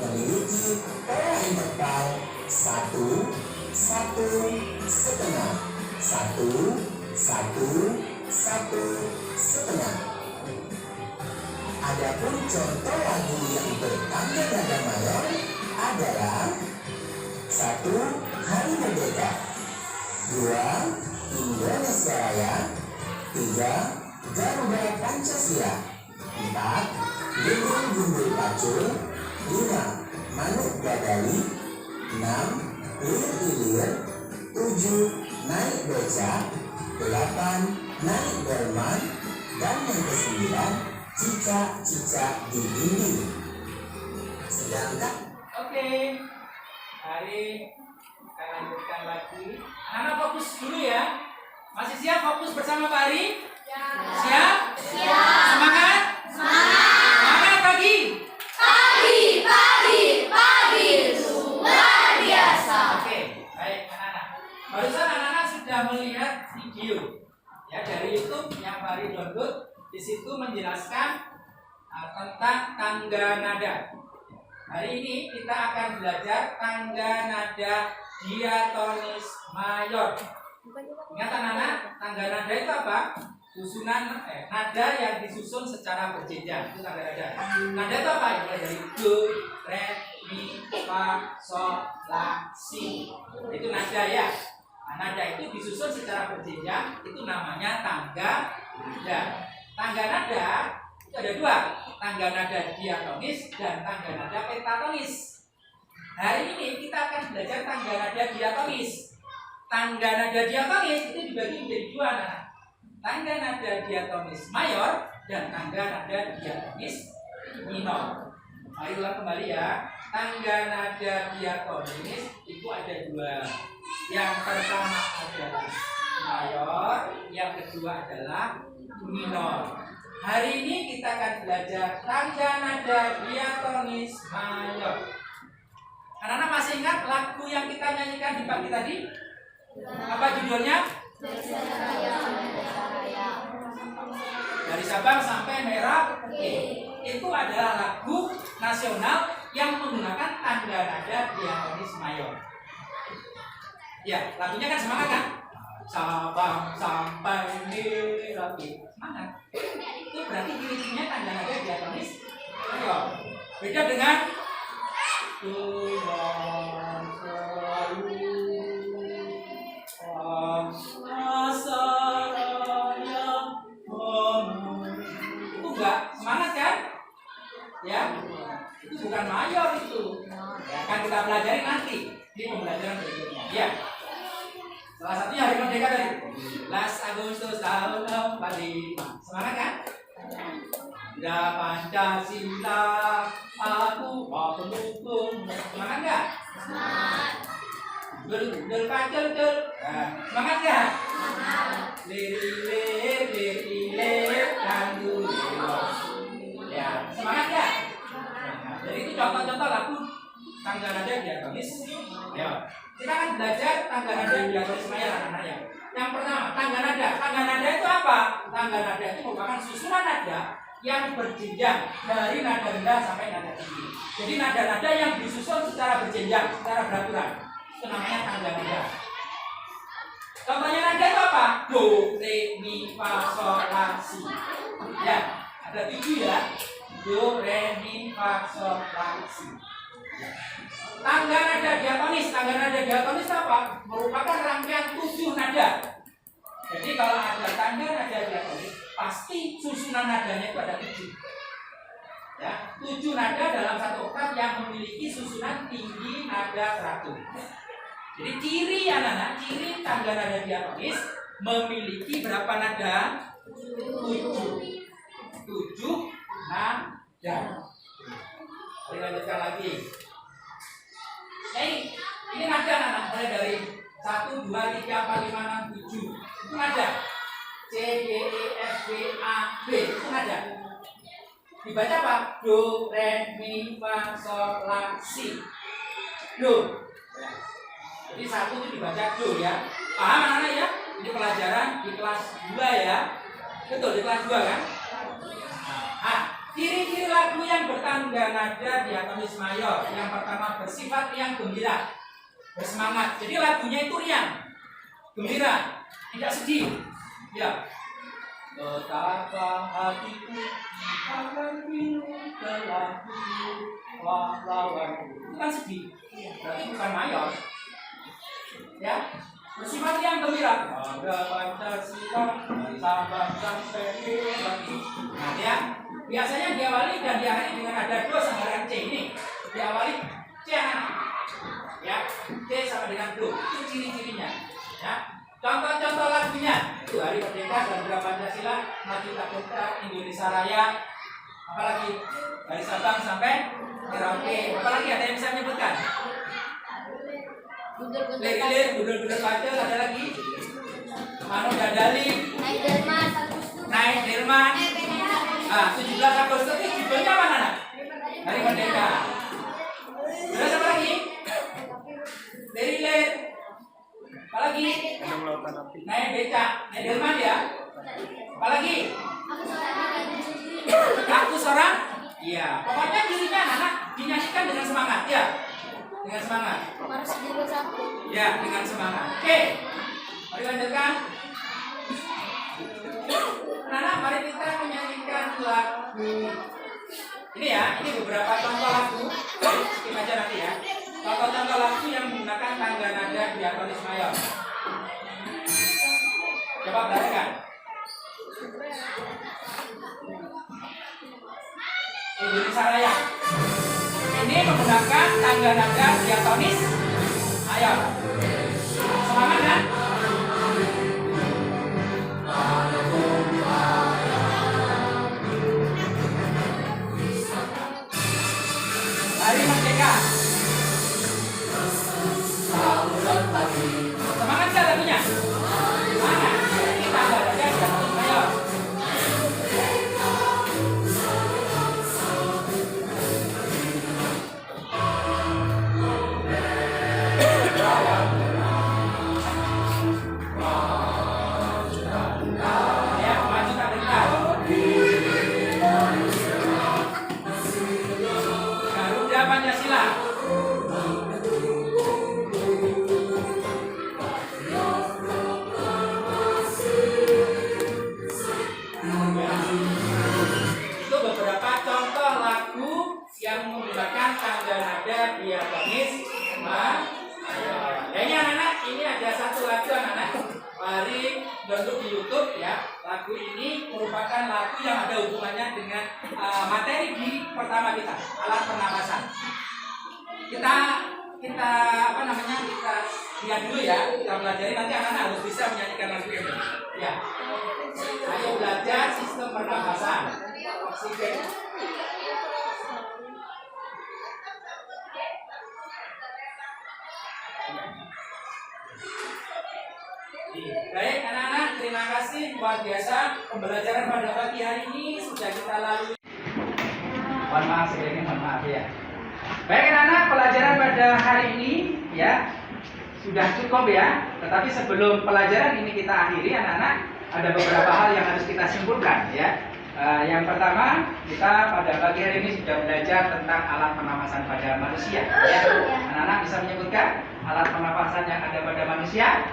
Memiliki pola interval 1, 1, setengah, 1, 1, 1, setengah. Adapun contoh lagu yang bertangga nada mayor adalah 1. Hari Merdeka, 2. Indonesia Raya, 3. Garuda Pancasila, 4. Gunung Gundul Pacul, 5. Manuk Badali, 6. Ilir-ilir, 7. Naik beca, 8. Naik delman, dan yang ke-9 cicak-cicak di dinding. Sedangkan Oke. Hari kita lanjutkan lagi. Anak-anak fokus dulu ya. Masih siap fokus bersama Pak Ari? Siap? Siap. Semangat? Semangat. Semangat pagi. di Bronkos. Di situ menjelaskan tentang tangga nada. Hari ini kita akan belajar tangga nada diatonis mayor. Ingat anak-anak, tangga nada itu apa? Susunan nada yang disusun secara berjenjang, itu tangga nada. Nada itu apa? Mulai dari do, re, mi, fa, sol, la, si. Itu nada ya. Nah, nada itu disusun secara berjenjang, itu namanya tangga nada. Tangga nada itu ada dua, tangga nada diatonis dan tangga nada pentatonis. Hari ini kita akan belajar tangga nada diatonis. Tangga nada diatonis itu dibagi menjadi dua, anak. Tangga nada diatonis mayor dan tangga nada diatonis minor. Mari ulang kembali ya. Tangga nada diatonis itu ada dua. Yang pertama adalah mayor, yang kedua adalah minor. Hari ini kita akan belajar tangga nada diatonis mayor. Anak-anak masih ingat lagu yang kita nyanyikan di pagi tadi? Apa judulnya? Dari Sabang sampai Merauke. Itu adalah lagu nasional yang menggunakan tangga nada diatonis mayor. Ya, lagunya kan semangat kan? Sabang sampai Merauke. Semangat. Itu berarti ciri-cirinya tangga nada diatonis mayor. Beda dengan Tuhan selalu itu enggak semangat kan? Ya, itu bukan mayor itu. Ya, akan kita pelajari nanti di pembelajaran berikutnya. Ya. Salah satunya Hari Merdeka tadi. 11 Agustus tahun 45. Semangat kan? Ya Pancasila, aku mau pendukung. Semangat nggak? Semangat. Dul pacul. Semangat nggak? Semangat. Lir, dandu ya, semangat nggak? Jadi itu contoh-contoh lagu tangga nada diatonis. Ya, kita akan belajar tangga nada diatonis mayor, anak-anak ya. Yang pertama, tangga nada. Tangga nada itu apa? Tangga nada itu merupakan susunan nada yang berjenjang dari nada rendah sampai nada tinggi. Jadi nada-nada yang disusun secara berjenjang, secara beraturan, itu namanya tangga nada. Contohnya nada itu apa? Do, re, mi, fa, sol, la, si. Ya, ada 7 ya. Do, re, mi, fa, sol, la, si. Tangga nada diatonis. Tangga nada diatonis apa? Merupakan rangkaian 7 nada. Jadi kalau ada tangga nada diatonis, pasti susunan nadanya itu ada 7. Ya, 7 nada dalam satu oktav yang memiliki susunan tinggi nada teratur. Jadi ciri anak-anak, ciri tangga nada diatonis memiliki berapa nada? 7 nada. Mari lanjutkan lagi. Ini nada anak-anak, mulai dari 1, 2, 3, 4, 5, 6, 7. Itu nada. C, D, E, F, G, A, B. Itu nada. Dibaca apa? Do, re, mi, fa, sol, la, si. Do. Jadi 1 itu dibaca do ya. Paham anak-anak ya? Ini pelajaran di kelas 2 ya. Betul, di kelas 2 kan? Ciri-ciri lagu yang bertangga nada diatonis mayor. Yang pertama bersifat riang gembira, bersemangat. Jadi lagunya itu riang, gembira, tidak sedih. Ya. Betapa hatiku akan pilu kelaku lawanku. Itu kan sedih. Berarti bukan mayor. Ya. Bersifat riang gembira. Ada Pancasila dari Sabang sampai Merauke. Nah, ya. Biasanya diawali dan diakhiri dengan ada do sama dengan C. Ini diawali C ya, C sama dengan do. Itu ciri-cirinya ya. Contoh-contoh lagunya itu Hari Merdeka dan Pancasila, Maju Tak Gentar, Indonesia Raya, apalagi dari Sabang sampai Merauke. Apalagi ada yang bisa menyebutkan? Lir, budul pacul, ada lagi Mano Dadali, Naik Delman. 17 Agustus itu judulnya apa anak? Hari Merdeka. Terus apa lagi? Lir. Apa lagi? Naik becak, naik delman ya. Apalagi? Aku seorang? Iya. Pokoknya dirinya anak-anak dinyanyikan dengan semangat, ya. Dengan semangat. Harus juga satu. Ya, dengan semangat. Oke. Mari lanjutkan. Anak-anak, mari kita menyanyikan lagu. Ini ya, ini beberapa contoh lagu. Skip aja nanti ya. Contoh-contoh lagu yang menggunakan tangga nada diatonis mayor. Coba perhatikan. Indonesia Raya. Ini menggunakan tangga nada diatonis mayor. Semangat kan? Hari Merdeka. Semangat nggak lagunya? Semangat. Ini tangga nada diatonis mayor. Ya, maju tak bentar. Garuda Pancasila. Itu beberapa contoh lagu yang menggunakan tangga nada diatonis mayor. Ini anak-anak, ini ada satu lagu anak-anak. Mari download di YouTube ya. Lagu ini merupakan lagu yang ada hubungannya dengan materi di pertama kita, alat pernapasan. Kita apa namanya? Kita lihat dulu ya. Kita pelajari, nanti anak-anak harus bisa menyanyikan lagu ini. Ya. Ayo belajar sistem pernapasan. Oksigen. Baik anak-anak, terima kasih luar biasa pembelajaran pada pagi hari ini sudah kita lalui. Mohon maaf sebelumnya, mohon maaf ya. Baik anak-anak, pelajaran pada hari ini ya sudah cukup ya. Tetapi sebelum pelajaran ini kita akhiri anak-anak, ada beberapa hal yang harus kita simpulkan ya. Yang pertama, kita pada pagi hari ini sudah belajar tentang alat pernapasan pada manusia ya. Anak-anak bisa menyebutkan alat pernapasan yang ada pada manusia?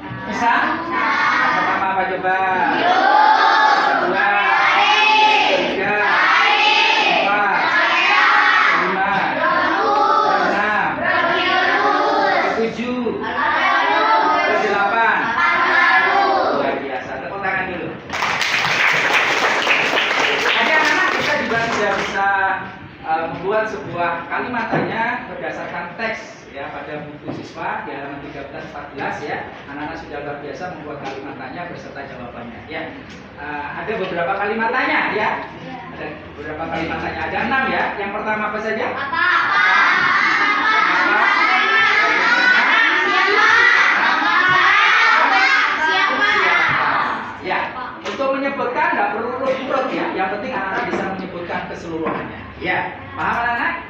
Bisa? Yang pertama apa coba? Kedua, ketiga, empat, lima, enam, ketujuh, kedelapan. Luar biasa. Tepuk tangan dulu. Jadi anak-anak kita juga sudah bisa membuat sebuah kalimat tanya berdasarkan teks ya pada buku siswa di halaman 13-14 ya. Anak-anak sudah luar biasa membuat kalimat tanya beserta jawabannya ya. Ada beberapa kalimat tanya ya. Ada beberapa kalimat tanya, ada 6 ya. Yang pertama apa saja? Ya, untuk menyebutkan nggak perlu urut-urut ya. Yang penting anak-anak bisa menyebutkan keseluruhannya. Ya, paham anak-anak?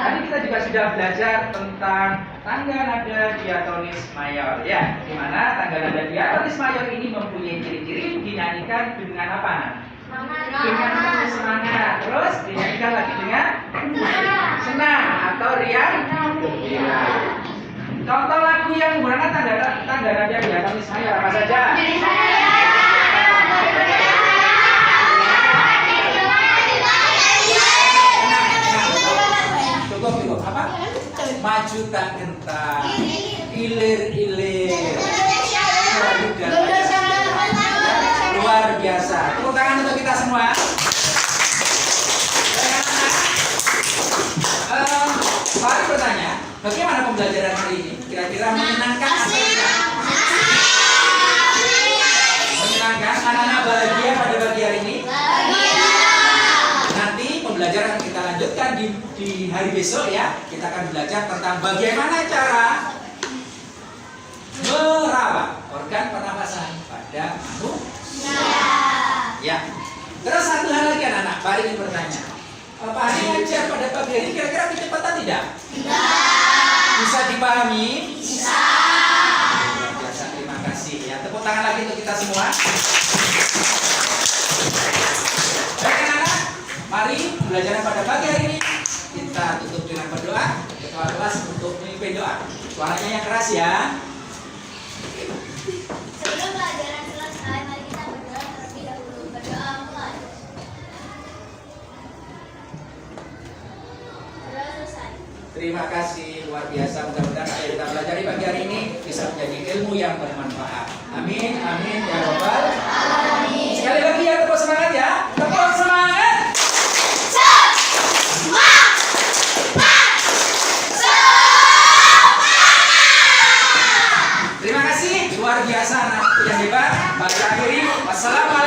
Tadi kita juga sudah belajar tentang tangga nada diatonis mayor ya. Di mana tangga nada diatonis mayor ini mempunyai ciri-ciri dinyanyikan dengan apa? Dengan penuh semangat. Terus dinyanyikan lagi dengan senang atau riang gembira. Contoh lagu yang menggunakan tangga nada diatonis mayor apa saja? Cukup apa? Maju tak gentar, ilir-ilir, luar biasa. Tepuk tangan untuk kita semua. Mari bertanya, bagaimana pembelajaran hari ini? Kira-kira menyenangkan atau tidak? Menyenangkan? Anak-anak bahagia pada pagi hari ini? Nanti pembelajaran kita lanjutkan di hari besok ya. Kita akan belajar tentang bagaimana cara merawat organ pernapasan pada manusia. Ya. Terus satu hal lagi anak-anak, Pak ingin bertanya. Pak Hari ngajar pada pagi hari kira-kira kecepatan tidak? Tidak. Bisa dipahami? Bisa. Biasa, terima kasih ya. Tepuk tangan lagi untuk kita semua. Baik anak-anak, mari pelajaran pada pagi hari ini kita tutup dengan berdoa. Ketua kelas untuk memimpin doa. Suaranya yang keras ya. Sebelum pelajaran selesai, mari kita berdoa terlebih dahulu. Berdoa mulai. Berdoa selesai. Terima kasih, luar biasa. Mudah-mudahan apa yang kita pelajari pagi hari ini bisa menjadi ilmu yang bermanfaat. Amin, amin ya robbal alamin. Sekali lagi ya, tepuk semangat ya. Tepuk semangat. Terima kasih, luar biasa anak yang hebat. Pada akhiri, wassalamualaikum.